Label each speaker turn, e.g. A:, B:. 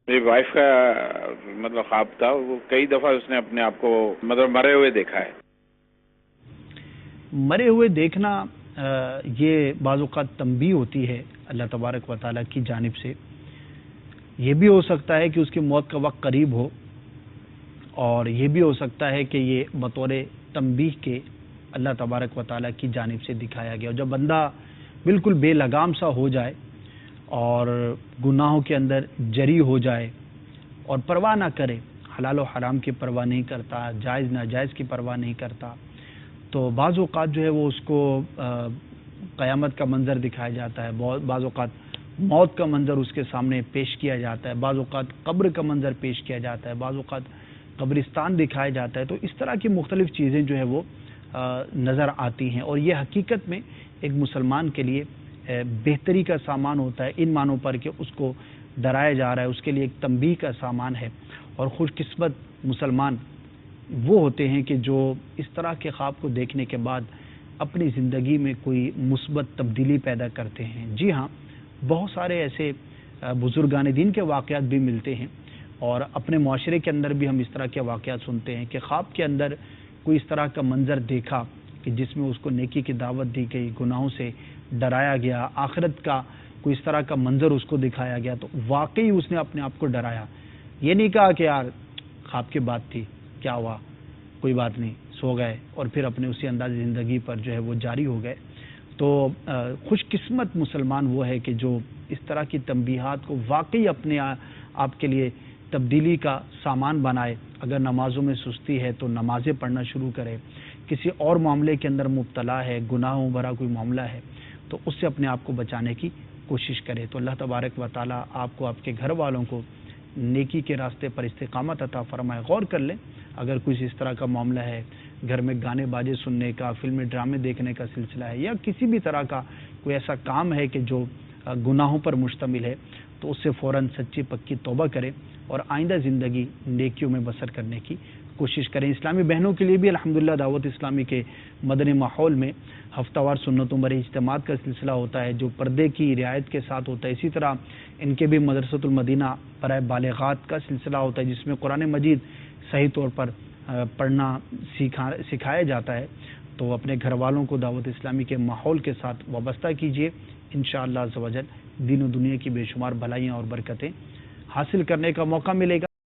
A: میری وائف کا مطلب خواب تھا، وہ کئی دفعہ اس نے اپنے آپ کو مطلب مرے ہوئے دیکھا ہے۔
B: مرے ہوئے دیکھنا یہ بعض اوقات تنبیہ ہوتی ہے اللہ تبارک و تعالیٰ کی جانب سے۔ یہ بھی ہو سکتا ہے کہ اس کی موت کا وقت قریب ہو، اور یہ بھی ہو سکتا ہے کہ یہ بطور تنبیہ کے اللہ تبارک و تعالیٰ کی جانب سے دکھایا گیا۔ جب بندہ بالکل بے لگام سا ہو جائے اور گناہوں کے اندر جری ہو جائے اور پرواہ نہ کرے، حلال و حرام کی پرواہ نہیں کرتا، جائز ناجائز کی پرواہ نہیں کرتا، تو بعض اوقات جو ہے وہ اس کو قیامت کا منظر دکھایا جاتا ہے، بعض اوقات موت کا منظر اس کے سامنے پیش کیا جاتا ہے، بعض اوقات قبر کا منظر پیش کیا جاتا ہے، بعض اوقات قبرستان دکھایا جاتا ہے۔ تو اس طرح کی مختلف چیزیں جو ہے وہ نظر آتی ہیں، اور یہ حقیقت میں ایک مسلمان کے لیے بہتری کا سامان ہوتا ہے، ان معنوں پر کہ اس کو ڈرایا جا رہا ہے، اس کے لیے ایک تنبیہ کا سامان ہے۔ اور خوش قسمت مسلمان وہ ہوتے ہیں کہ جو اس طرح کے خواب کو دیکھنے کے بعد اپنی زندگی میں کوئی مثبت تبدیلی پیدا کرتے ہیں۔ جی ہاں، بہت سارے ایسے بزرگان دین کے واقعات بھی ملتے ہیں، اور اپنے معاشرے کے اندر بھی ہم اس طرح کے واقعات سنتے ہیں کہ خواب کے اندر کوئی اس طرح کا منظر دیکھا کہ جس میں اس کو نیکی کی دعوت دی گئی، گناہوں سے ڈرایا گیا، آخرت کا کوئی اس طرح کا منظر اس کو دکھایا گیا، تو واقعی اس نے اپنے آپ کو ڈرایا۔ یہ نہیں کہا کہ یار خواب کی بات تھی، کیا ہوا، کوئی بات نہیں، سو گئے اور پھر اپنے اسی انداز زندگی پر جو ہے وہ جاری ہو گئے۔ تو خوش قسمت مسلمان وہ ہے کہ جو اس طرح کی تنبیہات کو واقعی اپنے آپ کے لیے تبدیلی کا سامان بنائے۔ اگر نمازوں میں سستی ہے تو نمازیں پڑھنا شروع کرے، کسی اور معاملے کے اندر مبتلا ہے، گناہوں بھرا کوئی معاملہ ہے، تو اس سے اپنے آپ کو بچانے کی کوشش کرے۔ تو اللہ تبارک و تعالیٰ آپ کو، آپ کے گھر والوں کو نیکی کے راستے پر استقامت عطا فرمائے۔ غور کر لیں، اگر کچھ اس طرح کا معاملہ ہے، گھر میں گانے باجے سننے کا، فلمیں ڈرامے دیکھنے کا سلسلہ ہے، یا کسی بھی طرح کا کوئی ایسا کام ہے کہ جو گناہوں پر مشتمل ہے، تو اس سے فوراً سچی پکی توبہ کریں اور آئندہ زندگی نیکیوں میں بسر کرنے کی کوشش کریں۔ اسلامی بہنوں کے لیے بھی الحمدللہ دعوت اسلامی کے مدنی ماحول میں ہفتہ وار سنتوں بھرے اجتماعات کا سلسلہ ہوتا ہے، جو پردے کی رعایت کے ساتھ ہوتا ہے۔ اسی طرح ان کے بھی مدرسۃ المدینہ برائے بالغات کا سلسلہ ہوتا ہے، جس میں قرآن مجید صحیح طور پر پڑھنا سکھایا جاتا ہے۔ تو اپنے گھر والوں کو دعوت اسلامی کے ماحول کے ساتھ وابستہ کیجیے، انشاءاللہ عز و جل دین و دنیا کی بے شمار بھلائیاں اور برکتیں حاصل کرنے کا موقع ملے گا۔